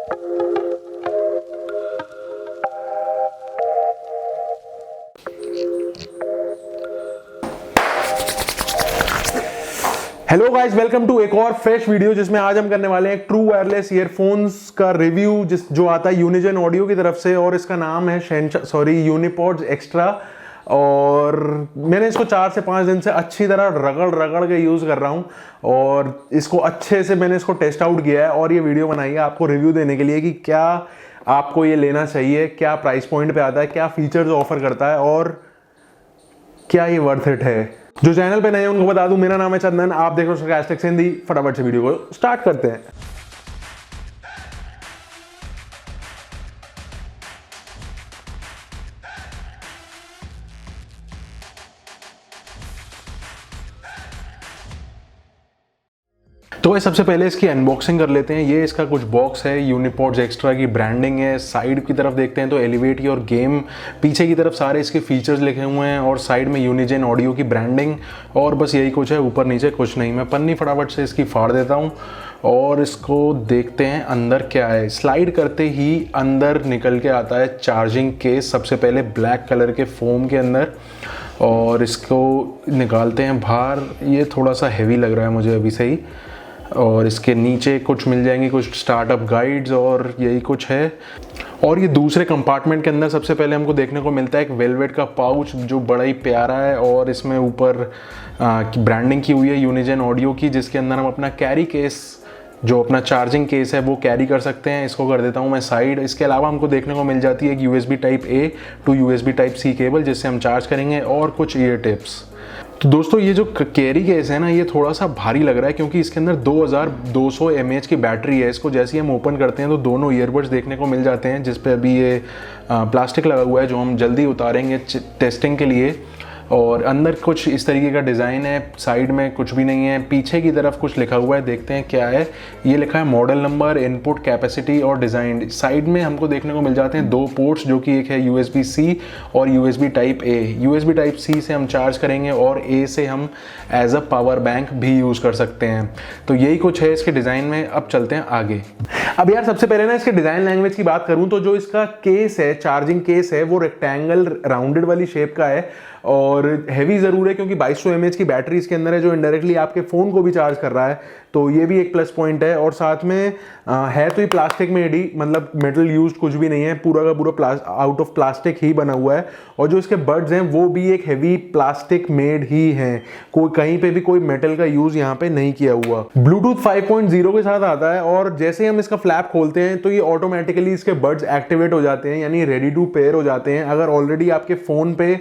Hello guys, welcome to एक और fresh video जिसमें आज हम करने वाले हैं ट्रू वायरलेस ईयरफोन्स का रिव्यू जो आता है यूनिजन ऑडियो की तरफ से, और इसका नाम है यूनिपॉड्स एक्स्ट्रा। और मैंने इसको 4 से 5 दिन से अच्छी तरह रगड़ के यूज़ कर रहा हूँ और इसको अच्छे से मैंने इसको टेस्ट आउट किया है और ये वीडियो बनाई है आपको रिव्यू देने के लिए कि क्या आपको ये लेना चाहिए, क्या प्राइस पॉइंट पे आता है, क्या फीचर्स ऑफर करता है और क्या ये वर्थ इट है। जो चैनल पे नए हैं उनको बता दूं, मेरा नाम है चंदन, आप देख रहे हो टेक हिंदी। फटाफट से वीडियो को स्टार्ट करते हैं। तो भाई सबसे पहले इसकी अनबॉक्सिंग कर लेते हैं। ये इसका कुछ बॉक्स है, यूनिपॉड्स एक्स्ट्रा की ब्रांडिंग है। साइड की तरफ देखते हैं तो एलिवेट योर गेम, पीछे की तरफ सारे इसके फीचर्स लिखे हुए हैं और साइड में यूनिजन ऑडियो की ब्रांडिंग, और बस यही कुछ है, ऊपर नीचे कुछ नहीं। मैं पन्नी फटाफट से इसकी फाड़ देता हूँ और इसको देखते हैं अंदर क्या है। स्लाइड करते ही अंदर निकल के आता है चार्जिंग केस, सबसे पहले ब्लैक कलर के फोम के अंदर, और इसको निकालते हैं बाहर। ये थोड़ा सा हैवी लग रहा है मुझे अभी से ही। और इसके नीचे कुछ मिल जाएंगी कुछ स्टार्टअप गाइड्स और यही कुछ है। और ये दूसरे कंपार्टमेंट के अंदर सबसे पहले हमको देखने को मिलता है एक वेलवेट का पाउच जो बड़ा ही प्यारा है, और इसमें ऊपर ब्रांडिंग की हुई है यूनिजन ऑडियो की, जिसके अंदर हम अपना कैरी केस, जो अपना चार्जिंग केस है, वो कैरी कर सकते हैं। इसको कर देता हूँ मैं साइड। इसके अलावा हमको देखने को मिल जाती है एक USB type A to USB type C cable जिससे हम चार्ज करेंगे, और कुछ ईयर टिप्स। तो दोस्तों ये जो कैरी केस है ना, ये थोड़ा सा भारी लग रहा है क्योंकि इसके अंदर 2200 mAh की बैटरी है। इसको जैसे ही हम ओपन करते हैं तो दोनों ईयरबड्स देखने को मिल जाते हैं, जिस पे अभी ये प्लास्टिक लगा हुआ है जो हम जल्दी उतारेंगे टेस्टिंग के लिए। और अंदर कुछ इस तरीके का डिज़ाइन है, साइड में कुछ भी नहीं है। पीछे की तरफ कुछ लिखा हुआ है, देखते हैं क्या है। ये लिखा है मॉडल नंबर, इनपुट कैपेसिटी और डिज़ाइन। साइड में हमको देखने को मिल जाते हैं 2 पोर्ट्स, जो कि एक है USB-C और USB type A। USB type C से हम चार्ज करेंगे और A से हम एज अ पावर बैंक भी यूज़ कर सकते हैं। तो यही कुछ है इसके डिज़ाइन में। अब चलते हैं आगे। अब यार सबसे पहले ना इसके डिज़ाइन लैंग्वेज की बात करूँ तो जो इसका केस है, चार्जिंग केस है, वो रेक्टेंगल राउंडेड वाली शेप का है और हैवी ज़रूर है क्योंकि 2200 mAh की बैटरी इसके अंदर है जो इनडायरेक्टली आपके फ़ोन को भी चार्ज कर रहा है, तो ये भी एक प्लस पॉइंट है। और साथ में है तो ये प्लास्टिक में ही, मतलब मेटल यूज्ड कुछ भी नहीं है, पूरा का पूरा आउट ऑफ प्लास्टिक ही बना हुआ है। और जो इसके बड्स हैं वो भी एक हैवी प्लास्टिक मेड ही हैं, कोई कहीं पे भी कोई मेटल का यूज़ यहाँ पे नहीं किया हुआ। ब्लूटूथ 5.0 के साथ आता है और जैसे ही हम इसका फ्लैप खोलते हैं तो ये ऑटोमेटिकली इसके बड्स एक्टिवेट हो जाते हैं, यानी रेडी टू पेयर हो जाते हैं। अगर ऑलरेडी आपके फ़ोन पे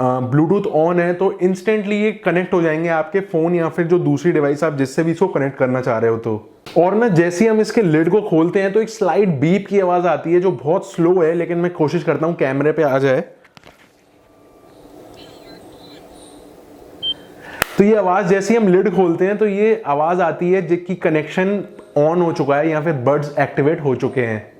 ब्लूटूथ ऑन है तो इंस्टेंटली ये कनेक्ट हो जाएंगे आपके फ़ोन या फिर जो दूसरी डिवाइस आप जिससे भी इसको कनेक्ट करना चाह रहे हो तो। और ना जैसे ही हम इसके लिड को खोलते हैं तो एक स्लाइड बीप की आवाज़ आती है जो बहुत स्लो है, लेकिन मैं कोशिश करता हूँ कैमरे पे आ जाए। तो ये आवाज़ जैसे ही हम लिड खोलते हैं तो ये आवाज़ आती है जिसकी कनेक्शन ऑन हो चुका है या फिर बड्स एक्टिवेट हो चुके हैं।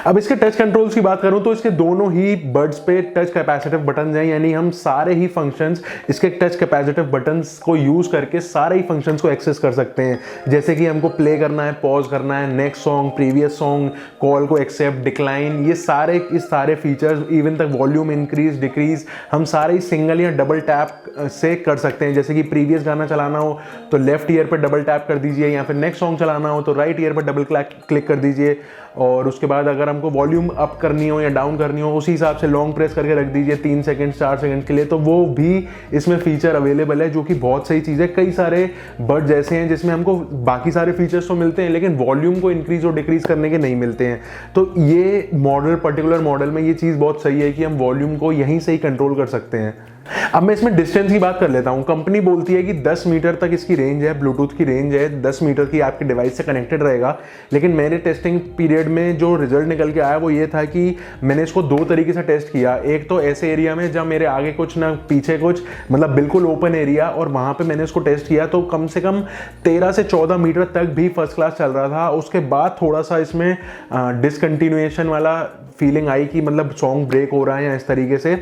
अब इसके टच कंट्रोल्स की बात करूं तो इसके दोनों ही बड्स पे टच कैपेसिटिव बटन हैं, यानी हम सारे ही फंक्शंस इसके टच कैपेसिटिव बटन्स को यूज करके सारे ही फंक्शंस को एक्सेस कर सकते हैं। जैसे कि हमको प्ले करना है, पॉज करना है, next song, previous song, call को एक्सेप्ट, डिक्लाइन, ये सारे फीचर्स, इवन तक वॉल्यूम इंक्रीज डिक्रीज, हम सारे ही सिंगल या डबल टैप से कर सकते हैं। जैसे कि प्रीवियस गाना चलाना हो तो लेफ्ट ईयर पर डबल टैप कर दीजिए, या फिर नेक्स्ट सॉन्ग चलाना हो तो राइट ईयर पर डबल क्लिक कर दीजिए। और उसके बाद अगर हमको वॉल्यूम अप करनी हो या डाउन करनी हो उसी हिसाब से लॉन्ग प्रेस करके रख दीजिए 3 सेकंड 4 सेकंड के लिए, तो वो भी इसमें फीचर अवेलेबल है, जो कि बहुत सही चीज़ है। कई सारे बड्स ऐसे हैं जिसमें हमको बाकी सारे फीचर्स तो मिलते हैं लेकिन वॉल्यूम को इंक्रीज और डिक्रीज करने के नहीं मिलते हैं। तो ये पर्टिकुलर मॉडल में ये चीज़ बहुत सही है कि हम वॉल्यूम को यहीं से ही कंट्रोल कर सकते हैं। अब मैं इसमें डिस्टेंस की बात कर लेता हूं। कंपनी बोलती है कि 10 मीटर तक इसकी रेंज है, ब्लूटूथ की रेंज है 10 मीटर की, आपके डिवाइस से कनेक्टेड रहेगा। लेकिन मेरे टेस्टिंग पीरियड में जो रिजल्ट निकल के आया वो ये था कि मैंने इसको 2 तरीके से टेस्ट किया। एक तो ऐसे एरिया में जब मेरे आगे कुछ ना पीछे कुछ, मतलब बिल्कुल ओपन एरिया, और वहां पे मैंने इसको टेस्ट किया तो कम से कम 13 से 14 मीटर तक भी फर्स्ट क्लास चल रहा था। उसके बाद थोड़ा सा इसमें डिसकंटिन्यूएशन वाला फीलिंग आई कि मतलब सॉन्ग ब्रेक हो रहा है या इस तरीके से।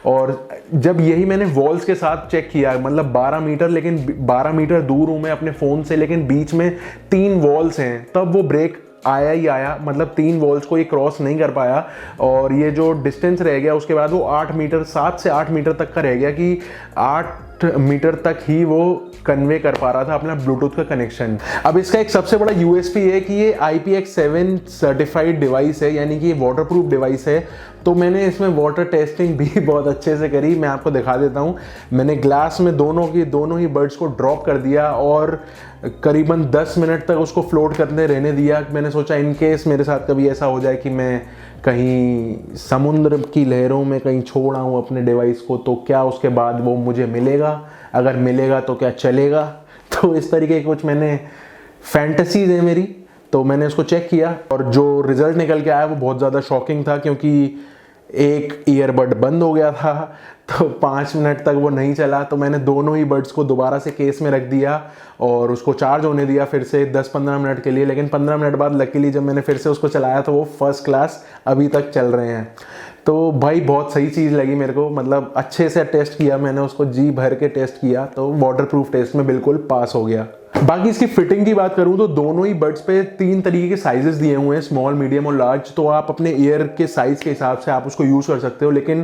और जब यही मैंने वॉल्स के साथ चेक किया, मतलब 12 मीटर, लेकिन 12 मीटर दूर हूँ मैं अपने फ़ोन से, लेकिन बीच में 3 वॉल्स हैं, तब वो ब्रेक आया ही आया, मतलब 3 वॉल्स को ये क्रॉस नहीं कर पाया और ये जो डिस्टेंस रह गया उसके बाद वो 8 मीटर 7 से 8 मीटर तक का रह गया कि 8 मीटर तक ही वो कन्वे कर पा रहा था अपना ब्लूटूथ का कनेक्शन। अब इसका एक सबसे बड़ा यूएसपी है कि ये IPX7 सर्टिफाइड डिवाइस है, यानी कि ये वाटरप्रूफ डिवाइस है। तो मैंने इसमें वाटर टेस्टिंग भी बहुत अच्छे से करी, मैं आपको दिखा देता हूँ। मैंने ग्लास में दोनों ही बर्ड्स को ड्रॉप कर दिया और करीबन 10 मिनट तक उसको फ्लोट करने रहने दिया। मैंने सोचा इन केस मेरे साथ कभी ऐसा हो जाए कि मैं कहीं समुद्र की लहरों में कहीं छोड़ आऊँ अपने डिवाइस को, तो क्या उसके बाद वो मुझे मिलेगा, अगर मिलेगा तो क्या चलेगा। तो इस तरीके की कुछ मैंने फैंटेसीज है मेरी। तो मैंने उसको चेक किया और जो रिज़ल्ट निकल के आया वो बहुत ज़्यादा शॉकिंग था, क्योंकि एक ईयरबड बंद हो गया था तो 5 मिनट तक वो नहीं चला। तो मैंने दोनों ही बड्स को दोबारा से केस में रख दिया और उसको चार्ज होने दिया फिर से 10-15 मिनट के लिए। लेकिन 15 मिनट बाद लकीली जब मैंने फिर से उसको चलाया तो वो फर्स्ट क्लास अभी तक चल रहे हैं। तो भाई बहुत सही चीज़ लगी मेरे को, मतलब अच्छे से टेस्ट किया मैंने उसको, जी भर के टेस्ट किया, तो वाटरप्रूफ टेस्ट में बिल्कुल पास हो गया। बाकी इसकी फिटिंग की बात करूं तो दोनों ही बड्स पे 3 तरीके के साइजेस दिए हुए हैं, स्मॉल, मीडियम और लार्ज। तो आप अपने ईयर के साइज के हिसाब से आप उसको यूज़ कर सकते हो। लेकिन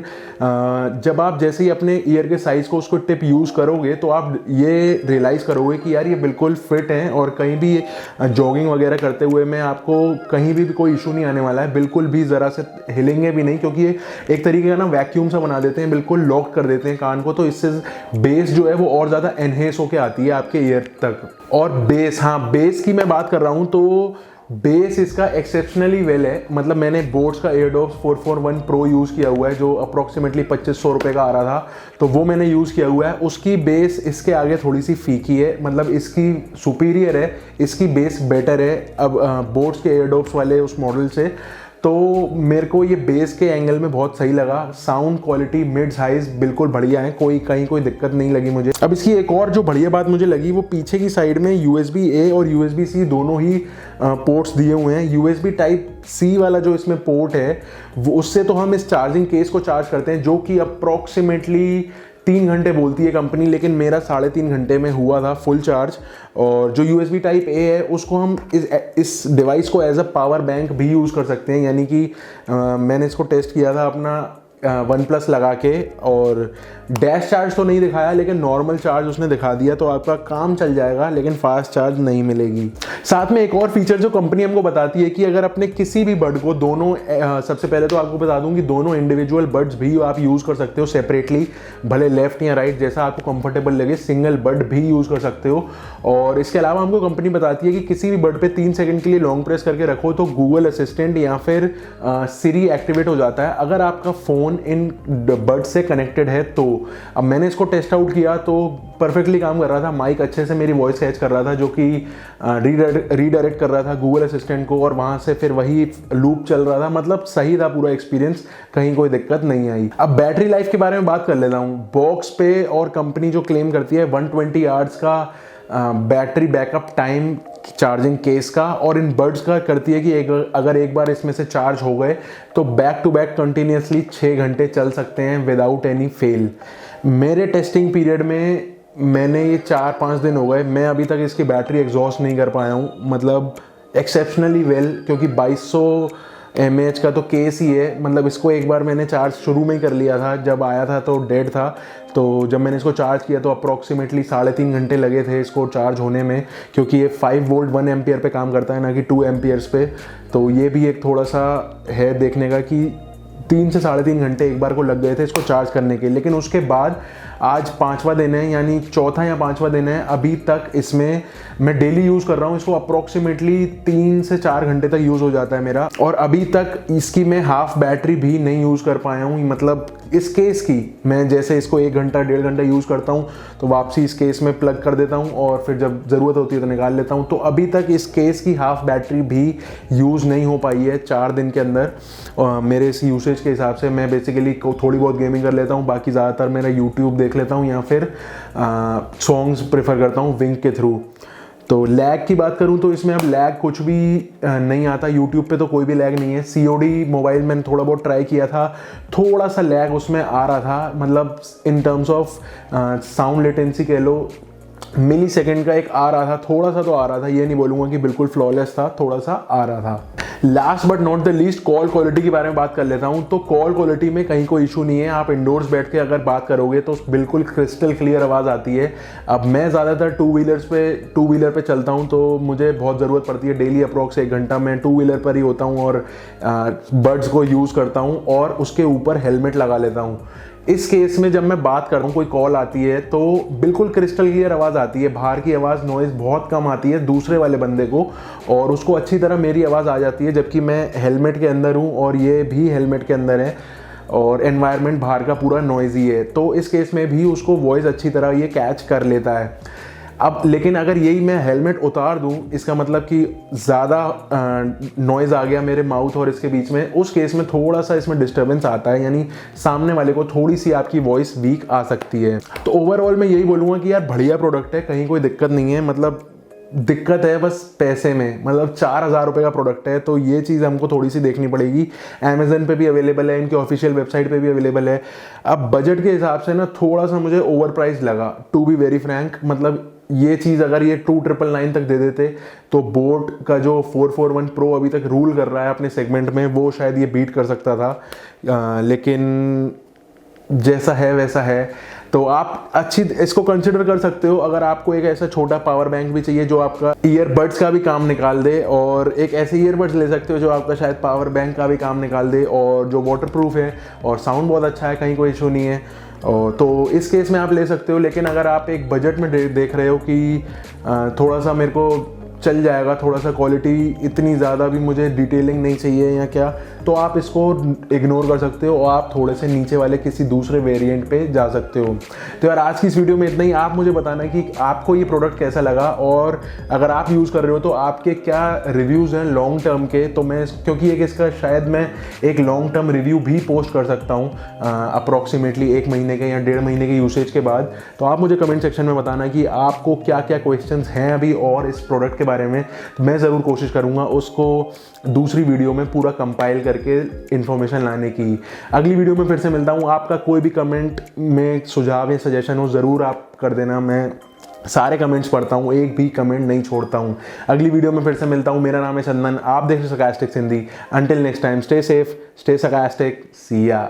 जब आप जैसे ही अपने ईयर के साइज को उसको टिप यूज़ करोगे तो आप ये रियलाइज़ करोगे कि यार ये बिल्कुल फिट है और कहीं भी जॉगिंग वगैरह करते हुए में आपको कहीं भी कोई इशू नहीं आने वाला है, बिल्कुल भी ज़रा से हिलेंगे भी नहीं, क्योंकि ये एक तरीके का ना वैक्यूम सा बना देते हैं, बिल्कुल लॉक कर देते हैं कान को। तो इससे बेस जो है वो और ज़्यादा एनहेंस होके आती है आपके ईयर तक। और बेस, हाँ बेस की मैं बात कर रहा हूँ तो बेस इसका एक्सेप्शनली वेल है। मतलब मैंने बोट्स का एयरडॉप्स 441 प्रो यूज़ किया हुआ है जो अप्रॉक्सीमेटली 2500 रुपये का आ रहा था, तो वो मैंने यूज़ किया हुआ है। उसकी बेस इसके आगे थोड़ी सी फीकी है, मतलब इसकी सुपीरियर है, इसकी बेस बेटर है अब बोट्स के एयरडॉप्स वाले उस मॉडल से। तो मेरे को ये बेस के एंगल में बहुत सही लगा। साउंड क्वालिटी मिड हाइज बिल्कुल बढ़िया है, कहीं कोई दिक्कत नहीं लगी मुझे। अब इसकी एक और जो बढ़िया बात मुझे लगी वो पीछे की साइड में USB-A और USB-C दोनों ही पोर्ट्स दिए हुए हैं। USB Type-C वाला जो इसमें पोर्ट है वो उससे तो हम इस चार्जिंग केस को चार्ज करते हैं, जो कि अप्रॉक्सीमेटली 3 घंटे बोलती है कंपनी, लेकिन मेरा 3.5 घंटे में हुआ था फुल चार्ज। और जो USB Type-A है उसको हम इस डिवाइस को एज अ पावर बैंक भी यूज़ कर सकते हैं। यानी कि मैंने इसको टेस्ट किया था अपना OnePlus लगा के, और डैश चार्ज तो नहीं दिखाया लेकिन नॉर्मल चार्ज उसने दिखा दिया, तो आपका काम चल जाएगा लेकिन फास्ट चार्ज नहीं मिलेगी। साथ में एक और फीचर जो कंपनी हमको बताती है कि अगर अपने किसी भी बड को दोनों सबसे पहले तो आपको बता दूं कि दोनों इंडिविजुअल बड्स भी आप यूज़ कर सकते हो सेपरेटली, भले लेफ्ट या राइट जैसा आपको कंफर्टेबल लगे, सिंगल बड भी यूज़ कर सकते हो। और इसके अलावा हमको कंपनी बताती है कि किसी भी बड पे 3 सेकंड के लिए लॉन्ग प्रेस करके रखो तो गूगल असिस्टेंट या फिर सिरी एक्टिवेट हो जाता है अगर आपका फ़ोन इन बड से कनेक्टेड है। तो अब मैंने इसको टेस्ट आउट किया तो परफेक्टली काम कर रहा था, माइक अच्छे से मेरी वॉइस कैच कर रहा था, जो कि रीडायरेक्ट कर रहा था गूगल असिस्टेंट को, और वहाँ से फिर वही लूप चल रहा था। मतलब सही था पूरा एक्सपीरियंस, कहीं कोई दिक्कत नहीं आई। अब बैटरी लाइफ के बारे में बात कर लेता हूँ। बॉक्स पे और कंपनी जो क्लेम करती है 120 आवर्स का battery backup time charging case का, और इन बड्स का करती है कि अगर एक बार इसमें से चार्ज हो गए तो बैक टू बैक कंटिन्यूसली 6 घंटे चल सकते हैं विदाउट एनी फेल। मेरे टेस्टिंग पीरियड में मैंने ये 4-5 दिन हो गए, मैं अभी तक इसकी बैटरी एग्जॉस्ट नहीं कर पाया हूँ। मतलब एक्सेप्शनली वेल, क्योंकि 2200 mAh का तो केस ही है। मतलब इसको एक बार मैंने चार्ज शुरू में ही कर लिया था, जब आया था तो डेड था, तो जब मैंने इसको चार्ज किया तो अप्रॉक्सीमेटली 3.5 घंटे लगे थे इसको चार्ज होने में, क्योंकि ये 5 वोल्ट 1 एम्पियर पे काम करता है ना कि 2 एम्पियर्स पे। तो ये भी एक थोड़ा सा है देखने का कि 3 से 3.5 घंटे एक बार को लग गए थे इसको चार्ज करने के। लेकिन उसके बाद आज 5वां दिन है, यानी चौथा या 5वां दिन है, अभी तक इसमें मैं डेली यूज़ कर रहा हूँ इसको। अप्रॉक्सीमेटली 3 से 4 घंटे तक यूज़ हो जाता है मेरा, और अभी तक इसकी मैं हाफ बैटरी भी नहीं यूज़ कर पाया हूँ। मतलब इस केस की मैं जैसे इसको 1 घंटा 1.5 घंटा यूज़ करता हूँ तो वापसी इस केस में प्लग कर देता हूँ और फिर जब ज़रूरत होती है तो निकाल लेता हूँ। तो अभी तक इस केस की हाफ बैटरी भी यूज़ नहीं हो पाई है 4 दिन के अंदर। मेरे इस यूसेज के हिसाब से मैं बेसिकली थोड़ी बहुत गेमिंग कर लेता हूँ, बाकी ज़्यादातर मेरा यूट्यूब देख लेता हूँ या फिर सॉन्ग्स प्रेफर करता हूँ विंक के थ्रू। तो लैग की बात करूं तो इसमें अब लैग कुछ भी नहीं आता, यूट्यूब पे तो कोई भी लैग नहीं है। COD मोबाइल मैंने थोड़ा बहुत ट्राई किया था, थोड़ा सा लैग उसमें आ रहा था, मतलब in terms of sound latency कह लो, मिली सेकेंड का एक आ रहा था, थोड़ा सा तो आ रहा था, ये नहीं बोलूँगा कि बिल्कुल फ्लॉलेस था, थोड़ा सा आ रहा था। Last but not the least call quality के बारे में बात कर लेता हूँ। तो कॉल क्वालिटी में कहीं कोई इशू नहीं है, आप इंडोर्स बैठ के अगर बात करोगे तो बिल्कुल क्रिस्टल क्लियर आवाज़ आती है। अब मैं ज़्यादातर टू व्हीलर पे चलता हूँ, तो मुझे बहुत ज़रूरत पड़ती है, डेली अप्रॉक्स 1 घंटा मैं टू व्हीलर पर ही होता हूँ और बड्स को यूज़ करता हूँ और उसके ऊपर हेलमेट लगा लेता हूँ। इस केस में जब मैं बात कर रहा हूँ, कोई कॉल आती है तो बिल्कुल क्रिस्टल क्लियर आवाज़ आती है, बाहर की आवाज़ नॉइज़ बहुत कम आती है दूसरे वाले बंदे को, और उसको अच्छी तरह मेरी आवाज़ आ जाती है, जबकि मैं हेलमेट के अंदर हूँ और ये भी हेलमेट के अंदर है और एनवायरनमेंट बाहर का पूरा नॉइज़ी है। तो इस केस में भी उसको वॉइस अच्छी तरह ये कैच कर लेता है। अब लेकिन अगर यही मैं हेलमेट उतार दूं, इसका मतलब कि ज़्यादा नॉइज़ आ गया मेरे माउथ और इसके बीच में, उस केस में थोड़ा सा इसमें डिस्टर्बेंस आता है, यानी सामने वाले को थोड़ी सी आपकी वॉइस वीक आ सकती है। तो ओवरऑल मैं यही बोलूँगा कि यार बढ़िया प्रोडक्ट है, कहीं कोई दिक्कत नहीं है। मतलब दिक्कत है बस पैसे में, मतलब 4000 रुपये का प्रोडक्ट है, तो ये चीज़ हमको थोड़ी सी देखनी पड़ेगी। अमेज़न पे भी अवेलेबल है, इनके ऑफिशियल वेबसाइट पे भी अवेलेबल है। अब बजट के हिसाब से ना थोड़ा सा मुझे ओवर प्राइस लगा, टू बी वेरी फ्रैंक। मतलब ये चीज़ अगर ये 2999 तक दे देते तो बोट का जो 441 प्रो अभी तक रूल कर रहा है अपने सेगमेंट में, वो शायद ये बीट कर सकता था, लेकिन जैसा है वैसा है। तो आप अच्छी इसको कंसिडर कर सकते हो अगर आपको एक ऐसा छोटा पावर बैंक भी चाहिए जो आपका ईयरबड्स का भी काम निकाल दे, और एक ऐसे ईयरबड्स ले सकते हो जो आपका शायद पावर बैंक का भी काम निकाल दे और जो वाटरप्रूफ है और साउंड बहुत अच्छा है, कहीं कोई इशू नहीं है। तो इस केस में आप ले सकते हो। लेकिन अगर आप एक बजट में देख रहे हो कि थोड़ा सा मेरे को चल जाएगा, थोड़ा सा क्वालिटी इतनी ज़्यादा भी मुझे डिटेलिंग नहीं चाहिए या क्या, तो आप इसको इग्नोर कर सकते हो और आप थोड़े से नीचे वाले किसी दूसरे वेरिएंट पे जा सकते हो। तो यार आज की इस वीडियो में इतना ही। आप मुझे बताना कि आपको ये प्रोडक्ट कैसा लगा, और अगर आप यूज़ कर रहे हो तो आपके क्या रिव्यूज़ हैं लॉन्ग टर्म के। तो मैं क्योंकि एक इसका शायद मैं एक लॉन्ग टर्म रिव्यू भी पोस्ट कर सकता हूँ अप्रॉक्सीमेटली 1 महीने के या 1.5 महीने के यूसेज के बाद। तो आप मुझे कमेंट सेक्शन में बताना कि आपको क्या क्या क्वेश्चंस हैं अभी और इस प्रोडक्ट के बारे में। मैं ज़रूर कोशिश करूँगा उसको दूसरी वीडियो में पूरा कंपाइल करके इन्फॉर्मेशन लाने की। अगली वीडियो में फिर से मिलता हूँ। आपका कोई भी कमेंट में सुझाव या सजेशन हो ज़रूर आप कर देना, मैं सारे कमेंट्स पढ़ता हूँ, एक भी कमेंट नहीं छोड़ता हूँ। अगली वीडियो में फिर से मिलता हूँ। मेरा नाम है चंदन, आप देख रहे हो sarcastic Hindi. Until next time, stay safe, stay sarcastic, see या।